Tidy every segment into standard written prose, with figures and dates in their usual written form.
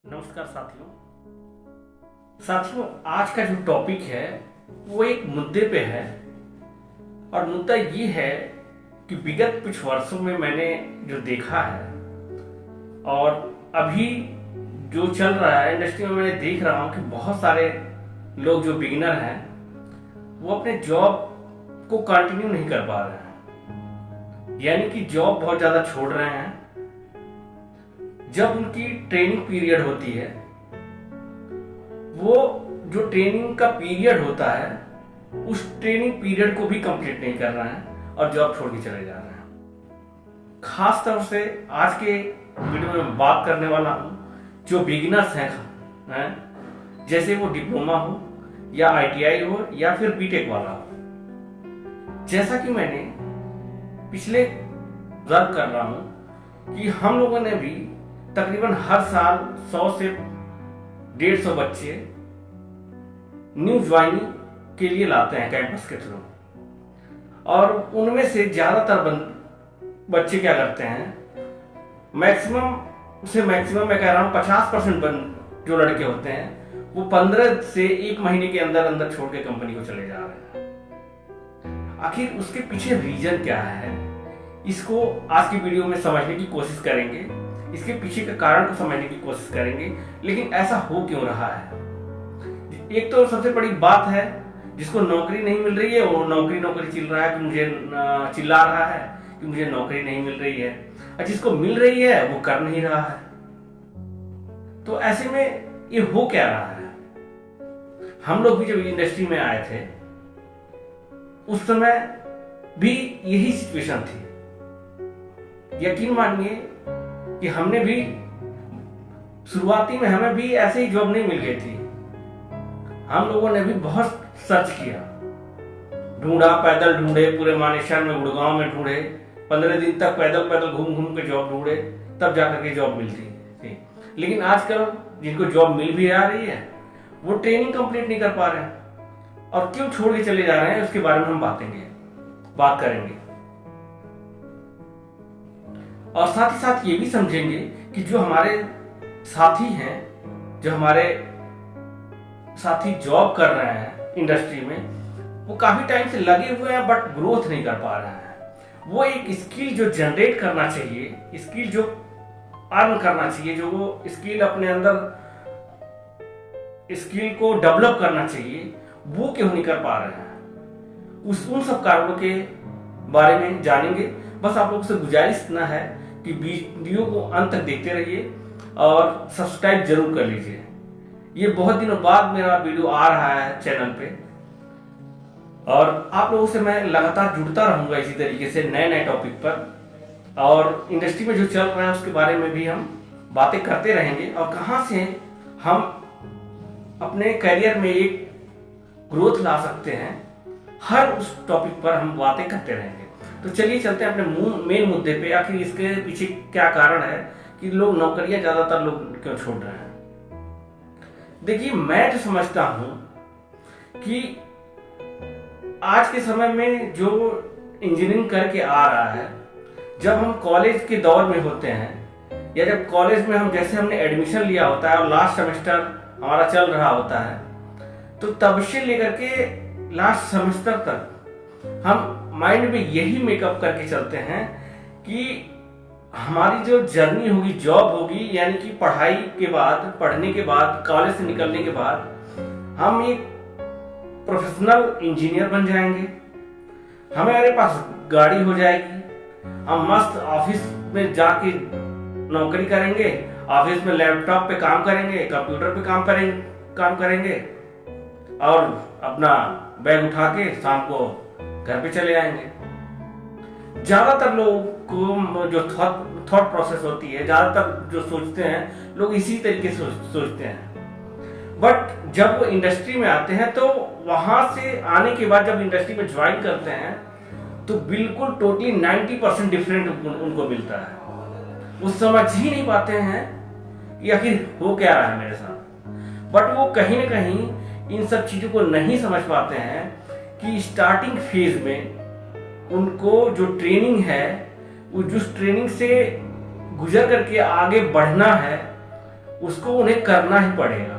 नमस्कार साथियों, आज का जो टॉपिक है वो एक मुद्दे पे है और मुद्दा ये है कि विगत कुछ वर्षों में मैंने जो देखा है और अभी जो चल रहा है इंडस्ट्री में, मैं देख रहा हूँ कि बहुत सारे लोग जो बिगिनर हैं वो अपने जॉब को कंटिन्यू नहीं कर पा रहे हैं, यानी कि जॉब बहुत ज़्यादा छोड़ रहे हैं। जब उनकी ट्रेनिंग पीरियड होती है, वो जो ट्रेनिंग का पीरियड होता है उस ट्रेनिंग पीरियड को भी कंप्लीट नहीं कर रहे हैं और जॉब छोड़ के चले जा रहे हैं। खास तौर से आज के वीडियो में बात करने वाला हूं जो बिगिनर्स हैं, जैसे वो डिप्लोमा हो या आईटीआई हो या फिर बीटेक वाला हो। जैसा कि मैंने पिछले ऑब्जर्व कर रहा हूं कि हम लोगों ने भी तकरीबन हर साल 100 से 150 बच्चे न्यू ज्वाइनिंग के लिए लाते हैं कैंपस के थ्रू, और उनमें से ज्यादातर बच्चे क्या करते हैं, मैक्सिमम से मैक्सिमम मैं कह रहा हूं 50% जो लड़के होते हैं वो 15 से 1 महीने के अंदर अंदर छोड़ के कंपनी को चले जा रहे हैं। आखिर उसके पीछे रीजन क्या है, इसको आज की वीडियो में समझने की कोशिश करेंगे, इसके पीछे के कारण को समझने की कोशिश करेंगे। लेकिन ऐसा हो क्यों रहा है? एक तो सबसे बड़ी बात है, जिसको नौकरी नहीं मिल रही है वो नौकरी चिल्ला रहा है कि चिल्ला रहा है कि मुझे नौकरी नहीं मिल रही है, और जिसको मिल रही है वो कर नहीं रहा है। तो ऐसे में ये हो क्या रहा है? हम लोग भी जब इंडस्ट्री में आए थे उस समय भी यही सिचुएशन थी। यकीन मानिए कि हमने भी शुरुआती में हमें भी ऐसे ही जॉब नहीं मिल गई थी। हम लोगों ने भी बहुत सर्च किया, ढूंढा, पैदल ढूंढे, पूरे मानेसर में, गुड़गांव में ढूंढे, 15 दिन तक पैदल घूम के जॉब ढूंढे, तब जाकर के जॉब मिलती थी। लेकिन आजकल जिनको जॉब मिल भी आ रही है वो ट्रेनिंग कंप्लीट नहीं कर पा रहे हैं, और क्यों छोड़ के चले जा रहे हैं उसके बारे में हम बात करेंगे। और साथ ही साथ ये भी समझेंगे कि जो हमारे साथी हैं, जो हमारे साथी जॉब कर रहे हैं इंडस्ट्री में, वो काफी टाइम से लगे हुए हैं बट ग्रोथ नहीं कर पा रहे हैं। वो एक स्किल जो जनरेट करना चाहिए, स्किल जो अर्न करना चाहिए, जो वो स्किल अपने अंदर स्किल को डेवलप करना चाहिए, वो क्यों नहीं कर पा रहे हैं। उन सब कारणों के बारे में जानेंगे। बस आप लोगों से गुजारिश इतना है कि वीडियो को अंत तक देखते रहिए और सब्सक्राइब जरूर कर लीजिए। ये बहुत दिनों बाद मेरा वीडियो आ रहा है चैनल पे, और आप लोगों से मैं लगातार जुड़ता रहूंगा इसी तरीके से नए टॉपिक पर, और इंडस्ट्री में जो चल रहा है उसके बारे में भी हम बातें करते रहेंगे, और कहां से हम अपने करियर में एक ग्रोथ ला सकते हैं, हर उस टॉपिक पर हम बातें करते रहेंगे। तो चलिए चलते हैं अपने मेन मुद्दे पे। आखिर इसके पीछे क्या कारण है कि लोग नौकरियां ज्यादातर लोग क्यों छोड़ रहे हैं? देखिए, मैं तो समझता हूं कि आज के समय में जो इंजीनियरिंग करके आ रहा है, जब हम कॉलेज के दौर में होते हैं, या जब कॉलेज में जैसे हमने एडमिशन लिया होता है और लास्ट सेमेस्टर हमारा चल रहा होता है, तो तब से लेकर के लास्ट सेमेस्टर तक हम माइंड में यही मेकअप करके चलते हैं कि हमारी जो जर्नी होगी, जॉब होगी, यानी कि पढ़ाई के बाद, पढ़ने के बाद, कॉलेज से निकलने के बाद हम एक प्रोफेशनल इंजीनियर बन जाएंगे, हमारे पास गाड़ी हो जाएगी, हम मस्त ऑफिस में जाके नौकरी करेंगे, ऑफिस में लैपटॉप पे काम करेंगे, कंप्यूटर पे काम करेंगे और अपना बैग उठा के शाम को घर पे चले आएंगे। ज्यादातर लोगों को जो थॉट प्रोसेस होती है, ज्यादातर जो सोचते हैं लोग इसी तरीके से सोचते हैं। बट जब वो इंडस्ट्री में आते हैं तो वहां से आने के बाद जब इंडस्ट्री में ज्वाइन करते हैं तो बिल्कुल टोटली 90% डिफरेंट उनको मिलता है। वो समझ ही नहीं पाते हैं कि आखिर हो क्या रहा है मेरे साथ। बट वो कहीं ना कहीं इन सब चीजों को नहीं समझ पाते हैं कि स्टार्टिंग फेज में उनको जो ट्रेनिंग है, वो जिस ट्रेनिंग से गुजर करके आगे बढ़ना है, उसको उन्हें करना ही पड़ेगा।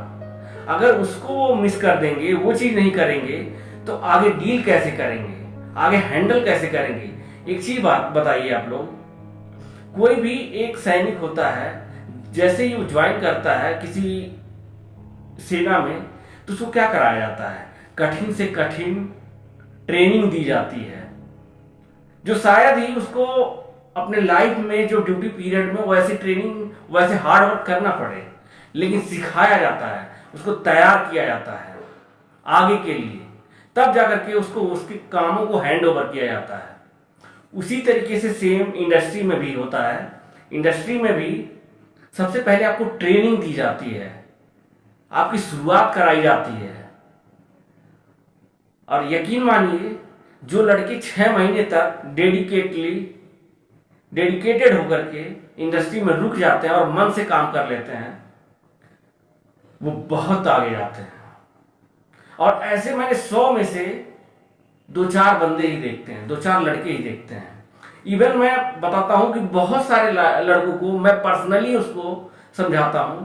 अगर उसको वो मिस कर देंगे, वो चीज नहीं करेंगे, तो आगे डील कैसे करेंगे, आगे हैंडल कैसे करेंगे। एक चीज बात बताइए आप लोग, कोई भी एक सैनिक होता है, जैसे ही वो ज्वाइन करता है किसी सेना में, तो उसको क्या कराया जाता है, कठिन से कठिन ट्रेनिंग दी जाती है, जो शायद ही उसको अपने लाइफ में जो ड्यूटी पीरियड में वैसी ट्रेनिंग वैसे हार्ड वर्क करना पड़े, लेकिन सिखाया जाता है, उसको तैयार किया जाता है आगे के लिए, तब जाकर के उसको उसके कामों को हैंड ओवर किया जाता है। उसी तरीके से सेम इंडस्ट्री में भी होता है। इंडस्ट्री में भी सबसे पहले आपको ट्रेनिंग दी जाती है, आपकी शुरुआत कराई जाती है। और यकीन मानिए, जो लड़के 6 महीने तक डेडिकेटेड होकर के इंडस्ट्री में रुक जाते हैं और मन से काम कर लेते हैं, वो बहुत आगे जाते हैं। और ऐसे मैंने 100 में से 2-4 बंदे ही देखते हैं, 2-4 लड़के ही देखते हैं। इवन मैं बताता हूं कि बहुत सारे लड़कों को मैं पर्सनली उसको समझाता हूं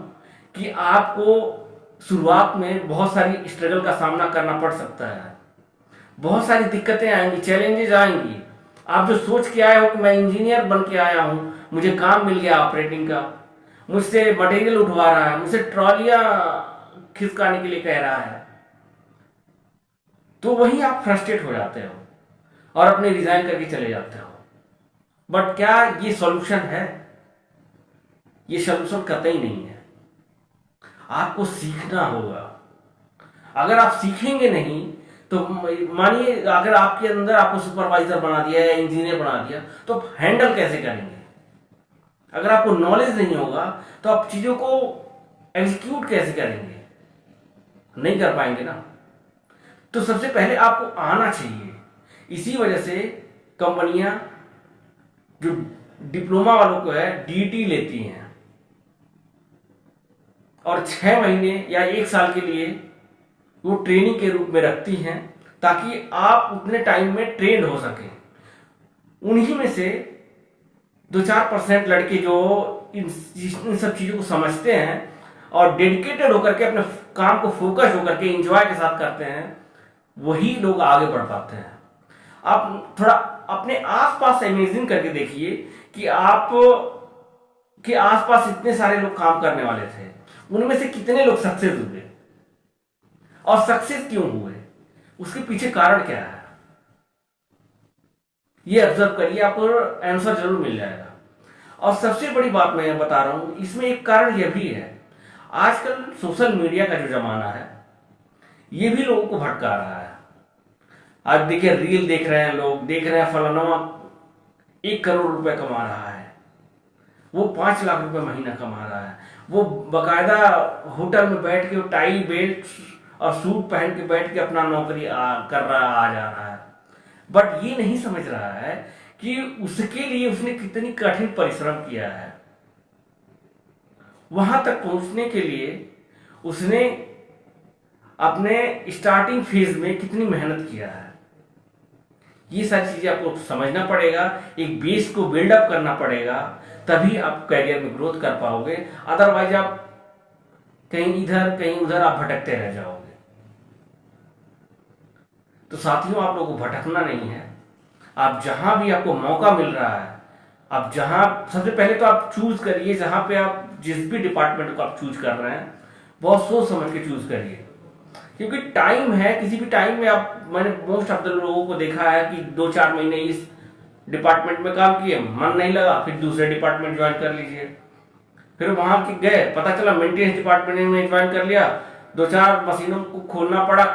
कि आपको शुरुआत में बहुत सारी स्ट्रगल का सामना करना पड़ सकता है, बहुत सारी दिक्कतें आएंगी, चैलेंजेस आएंगी। आप जो सोच के आए हो कि मैं इंजीनियर बन के आया हूं, मुझे काम मिल गया ऑपरेटिंग का, मुझसे मटेरियल उठवा रहा है, मुझसे ट्रॉलियां खिसकाने के लिए कह रहा है, तो वहीं आप फ्रस्ट्रेट हो जाते हो और अपने रिजाइन करके चले जाते हो। बट क्या ये सॉल्यूशन है? ये सॉल्यूशन कतई नहीं है। आपको सीखना होगा। अगर आप सीखेंगे नहीं तो मानिए, अगर आपके अंदर आपको सुपरवाइजर बना दिया या इंजीनियर बना दिया, तो आप हैंडल कैसे करेंगे? अगर आपको नॉलेज नहीं होगा तो आप चीजों को एग्जीक्यूट कैसे करेंगे? नहीं कर पाएंगे ना। तो सबसे पहले आपको आना चाहिए। इसी वजह से कंपनियां जो डिप्लोमा वालों को है डीटी लेती हैं और 6 महीने या 1 साल के लिए वो ट्रेनिंग के रूप में रखती हैं, ताकि आप उतने टाइम में ट्रेंड हो सके। उन्हीं में से 2-4% लड़के जो इन सब चीजों को समझते हैं और डेडिकेटेड होकर के अपने काम को फोकस होकर के एंजॉय के साथ करते हैं, वही लोग आगे बढ़ पाते हैं। आप थोड़ा अपने आसपास इमेजिन करके देखिए कि आप के आसपास इतने सारे लोग काम करने वाले थे, उनमें से कितने लोग सक्सेस हुए, और सक्सेस क्यों हुए, उसके पीछे कारण क्या है, ये ऑब्जर्व करिए, आपको आंसर जरूर मिल जाएगा। और सबसे बड़ी बात मैं बता रहा हूं, इसमें एक कारण यह भी है, आजकल सोशल मीडिया का जो जमाना है, ये भी लोगों को भटका रहा है। आज देखिए, रील देख रहे हैं लोग, देख रहे हैं फलाना 1 करोड़ रुपए कमा रहा है, वो 5 लाख रुपए महीना कमा रहा है, वो बकायदा होटल में बैठ के टाई बेल्ट और सूट पहन के बैठ के अपना नौकरी कर रहा आ जा रहा है। बट ये नहीं समझ रहा है कि उसके लिए उसने कितनी कठिन परिश्रम किया है। वहां तक पहुंचने के लिए उसने अपने स्टार्टिंग फेज में कितनी मेहनत किया है। ये सारी चीजें आपको समझना पड़ेगा, एक बेस को बिल्डअप करना पड़ेगा, तभी आप करियर में ग्रोथ कर पाओगे। अदरवाइज आप कहीं इधर कहीं उधर आप भटकते रह जाओगे। तो साथियों, आप लोगों को भटकना नहीं है। आप जहां भी आपको मौका मिल रहा है, आप जहां, सबसे पहले तो आप चूज करिए, जहां पे आप जिस भी डिपार्टमेंट को आप चूज कर रहे हैं, बहुत सोच समझ के चूज करिए, क्योंकि टाइम है, किसी भी टाइम में आप, मैंने मोस्ट ऑफ द लोगों को देखा है कि 2-4 महीने इस डिपार्टमेंट में काम किए, मन नहीं लगा, फिर दूसरे डिपार्टमेंट ज्वाइन कर लीजिए, फिर वहां गए, पता चला मेंटेनेंस डिपार्टमेंट में ज्वाइन कर लिया, 2-4 मशीनों को खोलना पड़ा,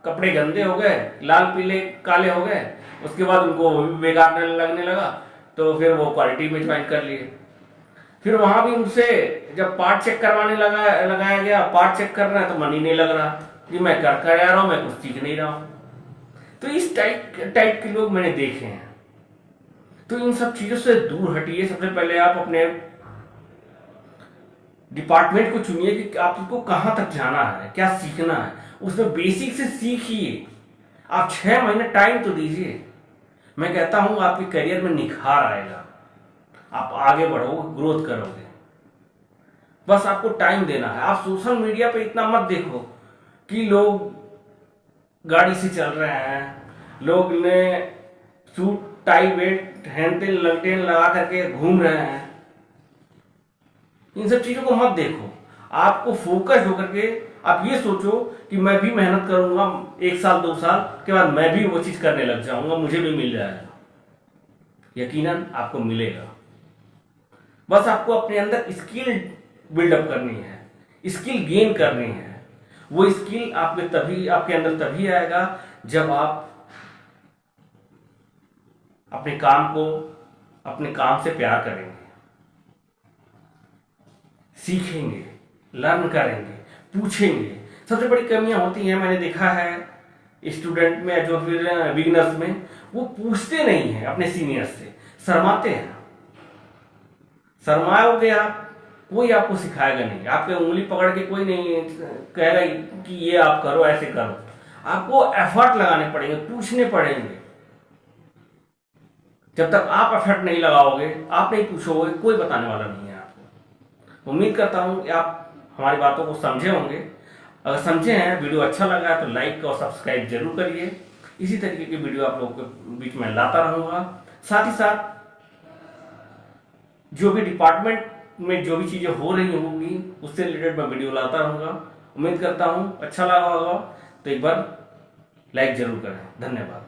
कपड़े गंदे हो गए, लाल पीले काले हो गए, उसके बाद उनको बेकार लगने लगा, तो फिर वो क्वालिटी में ज्वाइन कर लिए। फिर वहां भी उनसे जब पार्ट चेक करवाने लगाया गया, पार्ट चेक कर रहा है तो मन ही नहीं लग रहा कि मैं कर आ रहा हूं, मैं कुछ सीख नहीं रहा हूं। तो इस टाइप के लोग मैंने देखे हैं। तो इन सब चीजों से दूर हटिए। सबसे पहले आप अपने डिपार्टमेंट को चुनिए कि आपको कहां तक जाना है, क्या सीखना है, उसमें बेसिक से सीखिए। आप 6 महीने टाइम तो दीजिए। मैं कहता हूं आपके करियर में निखार आएगा, आप आगे बढ़ोगे, ग्रोथ करोगे। बस आपको टाइम देना है। आप सोशल मीडिया पे इतना मत देखो कि लोग गाड़ी से चल रहे हैं, लोग ने सूट टाई बेल्ट हैंडल ललटेन लगा करके घूम रहे हैं। इन सब चीजों को मत देखो। आपको फोकस होकर के आप ये सोचो कि मैं भी मेहनत करूंगा, 1 साल 2 साल के बाद मैं भी वो चीज करने लग जाऊंगा, मुझे भी मिल जाएगा। यकीनन आपको मिलेगा। बस आपको अपने अंदर स्किल बिल्डअप करनी है, स्किल गेन करनी है। वो स्किल आपके अंदर तभी आएगा जब आप अपने काम से प्यार करेंगे, सीखेंगे, लर्न करेंगे, पूछेंगे। सबसे बड़ी कमियां होती हैं, मैंने देखा है स्टूडेंट में, जो फिर बिगिनर्स में, वो पूछते नहीं हैं अपने सीनियर से, शर्माते हैं। शर्माओगे आप, कोई आपको सिखाएगा नहीं। आपके उंगली पकड़ के कोई नहीं कहेगा कि ये आप करो, ऐसे करो। आपको एफर्ट लगाने पड़ेंगे, पूछने पड़ेंगे। जब तक आप एफर्ट नहीं लगाओगे, आप नहीं पूछोगे, कोई बताने वाला नहीं है आपको। उम्मीद करता हूं कि आप हमारी बातों को समझे होंगे। अगर समझे हैं, वीडियो अच्छा लगा है तो लाइक और सब्सक्राइब जरूर करिए। इसी तरीके की वीडियो आप लोगों के बीच में लाता रहूंगा। साथ ही साथ जो भी डिपार्टमेंट में जो भी चीजें हो रही होंगी, उससे रिलेटेड मैं वीडियो लाता रहूंगा। उम्मीद करता हूं अच्छा लगा होगा, तो एक बार लाइक जरूर करें। धन्यवाद।